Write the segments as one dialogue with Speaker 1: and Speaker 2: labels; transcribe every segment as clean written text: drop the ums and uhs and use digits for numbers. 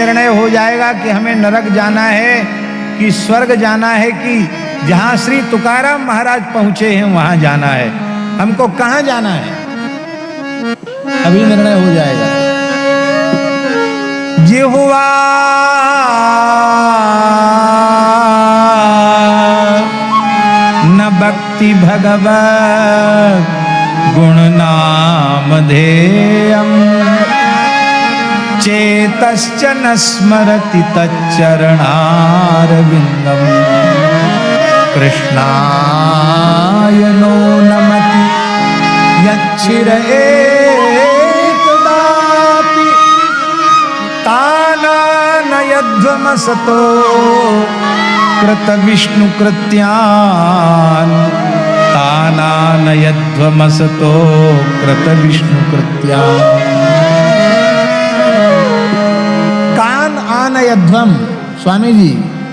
Speaker 1: निर्णय हो जाएगा कि हमें नरक जाना है कि स्वर्ग जाना है, कि जहां श्री तुकाराम महाराज पहुंचे हैं वहां जाना है, हमको कहां जाना है, अभी निर्णय हो जाएगा। जिह्वा न भक्ति भगवत गुण नामधेयम् चेतश्च न स्मरति तच्चरणारविन्दम् कृष्णाय नो नमति यच्छिर एकदापि तानानयध्वमसतो कृत विष्णु कृत्यान् तानानयध्वमसतो कृत विष्णु कृत्यान्। कान आनयध्वम, स्वामी जी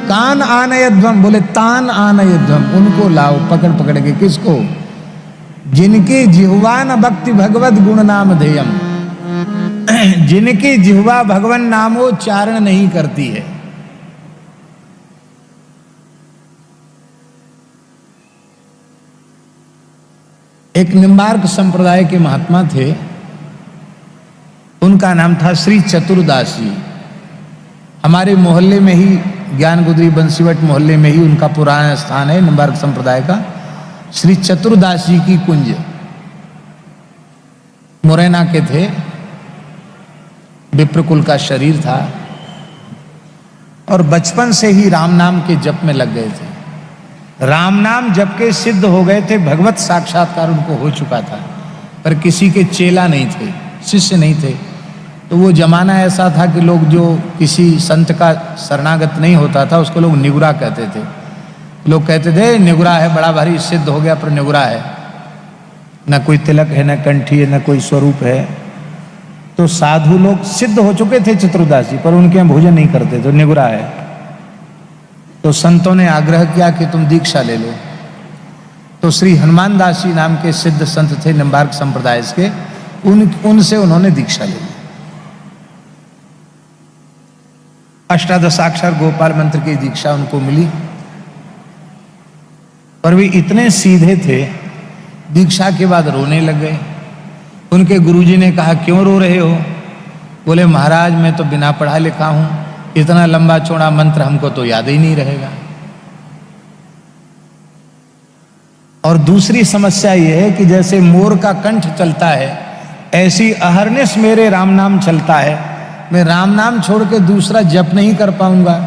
Speaker 1: कान आनयध्वम बोले, तान आनयध्वम, उनको लाओ पकड़ पकड़ के। किसको? जिनकी जिह्वा न भक्ति भगवत गुण नाम धेयम, जिनकी जिह्वा भगवान नामोच्चारण नहीं करती है। एक निम्बार्क संप्रदाय के महात्मा थे, उनका नाम था श्री चतुर्दास जी। हमारे मोहल्ले में ही, ज्ञान गुदरी बंसीवट मोहल्ले में ही उनका पुराना स्थान है, निम्बार्क संप्रदाय का श्री चतुर्दास जी की कुंज। मुरैना के थे, विप्रकुल का शरीर था और बचपन से ही राम नाम के जप में लग गए थे। राम नाम जप के सिद्ध हो गए थे, भगवत साक्षात्कार उनको हो चुका था, पर किसी के चेला नहीं थे, शिष्य नहीं थे। तो वो जमाना ऐसा था कि लोग जो किसी संत का शरणागत नहीं होता था उसको लोग निगुरा कहते थे। लोग कहते थे निगुरा है, बड़ा भारी सिद्ध हो गया पर निगुरा है, न कोई तिलक है, न कंठी है, न कोई स्वरूप है। तो साधु लोग सिद्ध हो चुके थे चतुर्दास जी, पर उनके यहाँ भोजन नहीं करते, तो निगुरा है। तो संतों ने आग्रह किया कि तुम दीक्षा ले लो। तो श्री हनुमान दास जी नाम के सिद्ध संत थे निम्बार्क संप्रदाय के, उनसे उन्होंने दीक्षा ले ली। अष्टादशाक्षर गोपाल मंत्र की दीक्षा उनको मिली, पर वे इतने सीधे थे, दीक्षा के बाद रोने लग गए। उनके गुरुजी ने कहा क्यों रो रहे हो? बोले महाराज मैं तो बिना पढ़ा लिखा हूं, इतना लंबा चौड़ा मंत्र हमको तो याद ही नहीं रहेगा। और दूसरी समस्या यह है कि जैसे मोर का कंठ चलता है, ऐसी अहरनिश मेरे राम नाम चलता है, मैं राम नाम छोड़ के दूसरा जप नहीं कर पाऊंगा।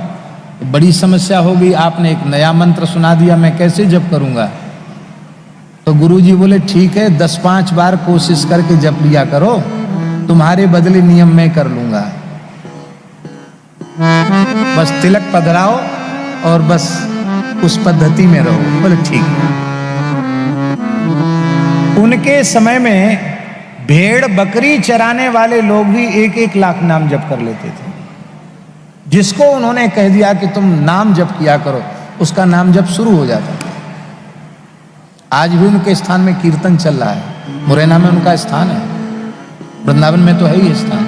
Speaker 1: बड़ी समस्या होगी, आपने एक नया मंत्र सुना दिया, मैं कैसे जप करूंगा? तो गुरुजी बोले ठीक है, 10-5 बार कोशिश करके जप लिया करो, तुम्हारे बदले नियम मैं कर लूंगा। बस तिलक पधराओ और बस उस पद्धति में रहो। बोले ठीक है। उनके समय में भेड़ बकरी चराने वाले लोग भी 1-1 लाख नाम जप कर लेते थे। जिसको उन्होंने कह दिया कि तुम नाम जप किया करो, उसका नाम जप शुरू हो जाता था। आज भी उनके स्थान में कीर्तन चल रहा है, मुरैना में उनका स्थान है, वृंदावन में तो है ही स्थान।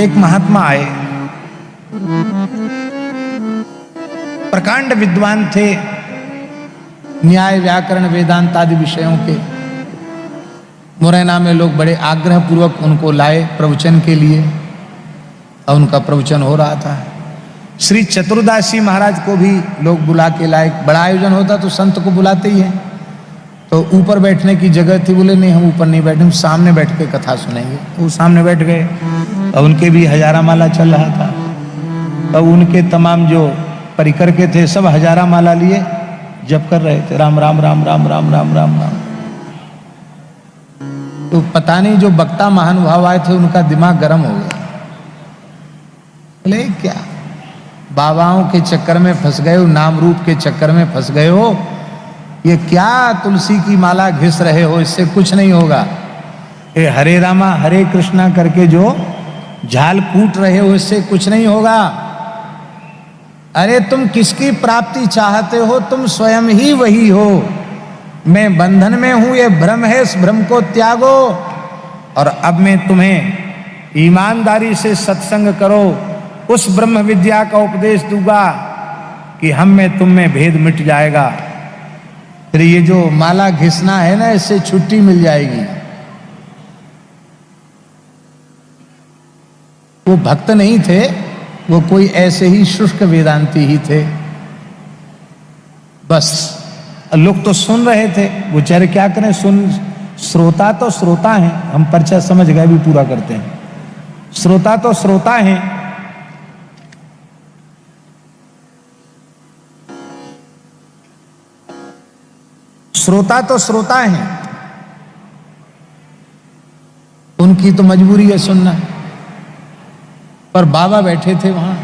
Speaker 1: एक महात्मा आए, प्रकांड विद्वान थे, न्याय व्याकरण वेदांत आदि विषयों के। मुरैना में लोग बड़े आग्रह पूर्वक उनको लाए प्रवचन के लिए, और उनका प्रवचन हो रहा था। श्री चतुर्दास जी महाराज को भी लोग बुला के लाए। बड़ा आयोजन होता तो संत को बुलाते ही हैं। तो ऊपर बैठने की जगह थी, बोले नहीं हम ऊपर नहीं बैठे, हम सामने बैठ के कथा सुनेंगे। वो सामने बैठ गए और उनके भी हजारा माला चल रहा था। और उनके तमाम जो परिकर के थे सब हजारा माला लिए जप कर रहे थे, राम राम राम राम राम राम राम राम। तो पता नहीं जो वक्ता महानुभाव आए थे उनका दिमाग गर्म हो गया। बोले क्या बाबाओं के चक्कर में फंस गए हो, नाम रूप के चक्कर में फंस गए हो, ये क्या तुलसी की माला घिस रहे हो, इससे कुछ नहीं होगा। ये हरे रामा हरे कृष्णा करके जो झाल कूट रहे हो, इससे कुछ नहीं होगा। अरे तुम किसकी प्राप्ति चाहते हो? तुम स्वयं ही वही हो। मैं बंधन में हूं, ये भ्रम है, इस भ्रम को त्यागो। और अब मैं तुम्हें ईमानदारी से सत्संग करो, उस ब्रह्म विद्या का उपदेश दूंगा कि हम में तुम में भेद मिट जाएगा। फिर ये जो माला घिसना है ना, इससे छुट्टी मिल जाएगी। वो भक्त नहीं थे, वो कोई ऐसे ही शुष्क वेदांती ही थे। बस लोग तो सुन रहे थे, वो बेचारे क्या करें, श्रोता तो श्रोता हैं, हम पर्चा समझ गए भी पूरा करते हैं। श्रोता तो श्रोता हैं, श्रोता तो श्रोता हैं, उनकी तो मजबूरी है सुनना। पर बाबा बैठे थे वहां,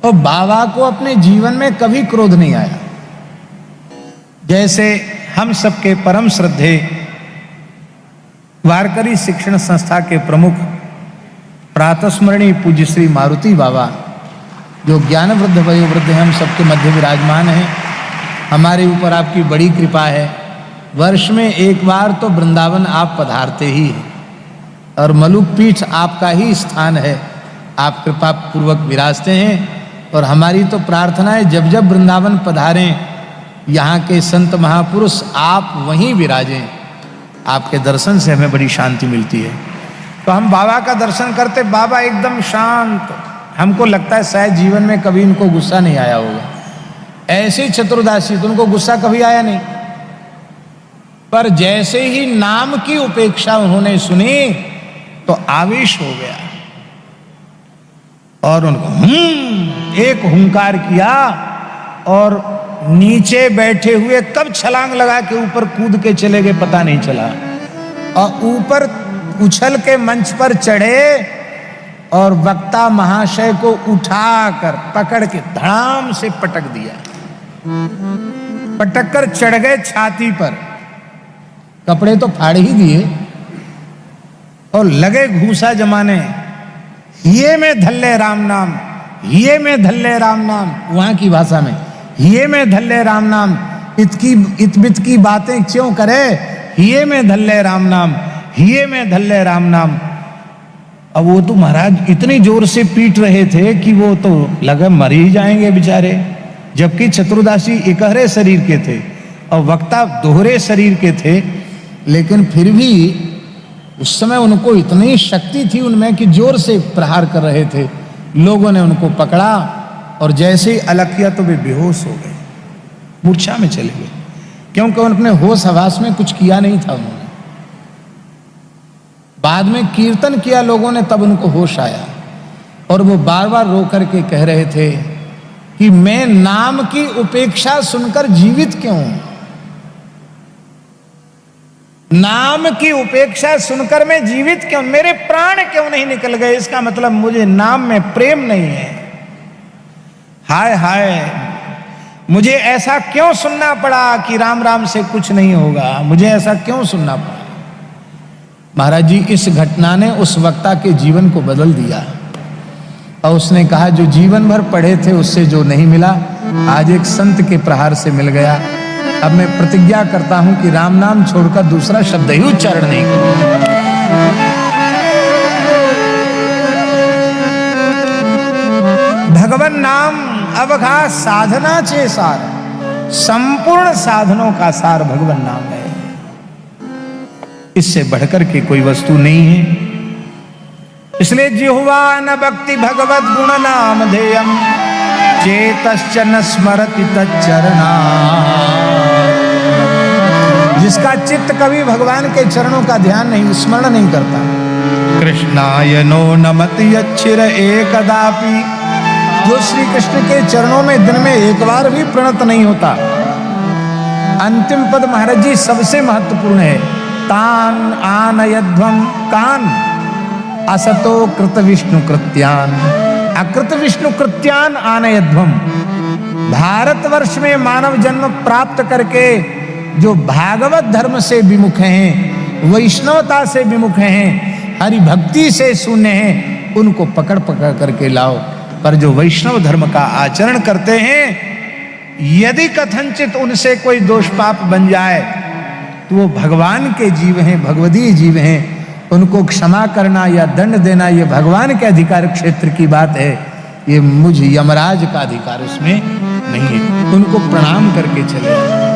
Speaker 1: और बाबा को अपने जीवन में कभी क्रोध नहीं आया। जैसे हम सबके परम श्रद्धे वारकरी शिक्षण संस्था के प्रमुख प्रातस्मरणीय पूज्य श्री मारुति बाबा, जो ज्ञान वृद्ध वयोवृद्ध हैं, हम सबके मध्य विराजमान हैं। हमारे ऊपर आपकी बड़ी कृपा है। वर्ष में एक बार तो वृंदावन आप पधारते ही हैं, और मलुक पीठ आपका ही स्थान है, आप कृपा पूर्वक विराजते हैं। और हमारी तो प्रार्थना है, जब जब वृंदावन पधारें, यहाँ के संत महापुरुष आप वहीं विराजें। आपके दर्शन से हमें बड़ी शांति मिलती है। तो हम बाबा का दर्शन करते, बाबा एकदम शांत, हमको लगता है शायद जीवन में कभी इनको गुस्सा नहीं आया होगा। ऐसे चतुर्दासी, तो उनको गुस्सा कभी आया नहीं। पर जैसे ही नाम की उपेक्षा उन्होंने सुनी तो आवेश हो गया, और उनको एक हुंकार किया, और नीचे बैठे हुए कब छलांग लगा के ऊपर कूद के चले गए पता नहीं चला, और ऊपर उछल के मंच पर चढ़े और वक्ता महाशय को उठाकर पकड़ के धड़ाम से पटक दिया। पटक कर चढ़ गए छाती पर, कपड़े तो फाड़ ही दिए, और लगे घूसा जमाने, ये में धल्ले राम नाम, ये में धल्ले राम नाम, वहां की भाषा में, ये में धल्ले राम नाम, इतबित की बातें क्यों करे, ये में धल्ले राम नाम, ये में धल्ले राम नाम। अब वो तो महाराज इतनी जोर से पीट रहे थे कि वो तो लगा मर ही जाएंगे बेचारे, जबकि चतुर्दासी एकहरे शरीर के थे और वक्ता दोहरे शरीर के थे। लेकिन फिर भी उस समय उनको इतनी शक्ति थी उनमें कि जोर से प्रहार कर रहे थे। लोगों ने उनको पकड़ा, और जैसे ही अलग किया तो वे बेहोश हो गए, मूर्छा में चले गए, क्योंकि उन्होंने होश हवास में कुछ किया नहीं था। उन्होंने बाद में कीर्तन किया लोगों ने, तब उनको होश आया, और वो बार बार रो करके कह रहे थे कि मैं नाम की उपेक्षा सुनकर जीवित क्यों हूं, नाम की उपेक्षा सुनकर मैं जीवित क्यों, मेरे प्राण क्यों नहीं निकल गए। इसका मतलब मुझे नाम में प्रेम नहीं है। हाय हाय, मुझे ऐसा क्यों सुनना पड़ा कि राम राम से कुछ नहीं होगा, मुझे ऐसा क्यों सुनना पड़ा। महाराज जी, इस घटना ने उस वक्ता के जीवन को बदल दिया, और उसने कहा जो जीवन भर पढ़े थे उससे जो नहीं मिला, आज एक संत के प्रहार से मिल गया। अब मैं प्रतिज्ञा करता हूं कि राम नाम छोड़कर दूसरा शब्द ही उच्चारण नहीं करूंगा। भगवान नाम अवघा साधना चे सार, संपूर्ण साधनों का सार भगवान नाम है। इससे बढ़कर के कोई वस्तु नहीं है। इसलिए जिह्वा न भक्ति भगवत गुण नाम धेयम, चेतश्च न स्मरति तच्चरणा। जिसका चित्त कभी भगवान के चरणों का ध्यान नहीं, स्मरण नहीं करता। कृष्णाय नो नमति अच्छिर एकदापि, जो श्री कृष्ण के चरणों में दिन में एक बार भी प्रणत नहीं होता। अंतिम पद महाराज जी सबसे महत्वपूर्ण है, तान आनयध्वम कान असतो कृत विष्णु कृत्यान, अकृत विष्णु कृत्यान आनयध्वम। भारतवर्ष में मानव जन्म प्राप्त करके जो भागवत धर्म से विमुख हैं, वैष्णवता से विमुख हैं, हरि भक्ति से शून्य हैं, उनको पकड़ पकड़ करके लाओ। पर जो वैष्णव धर्म का आचरण करते हैं, यदि कथनचित उनसे कोई दोष पाप बन जाए तो वो भगवान के जीव हैं, भगवदीय जीव हैं, उनको क्षमा करना या दंड देना ये भगवान के अधिकार क्षेत्र की बात है, ये मुझ यमराज का अधिकार उसमें नहीं है। उनको प्रणाम करके चले।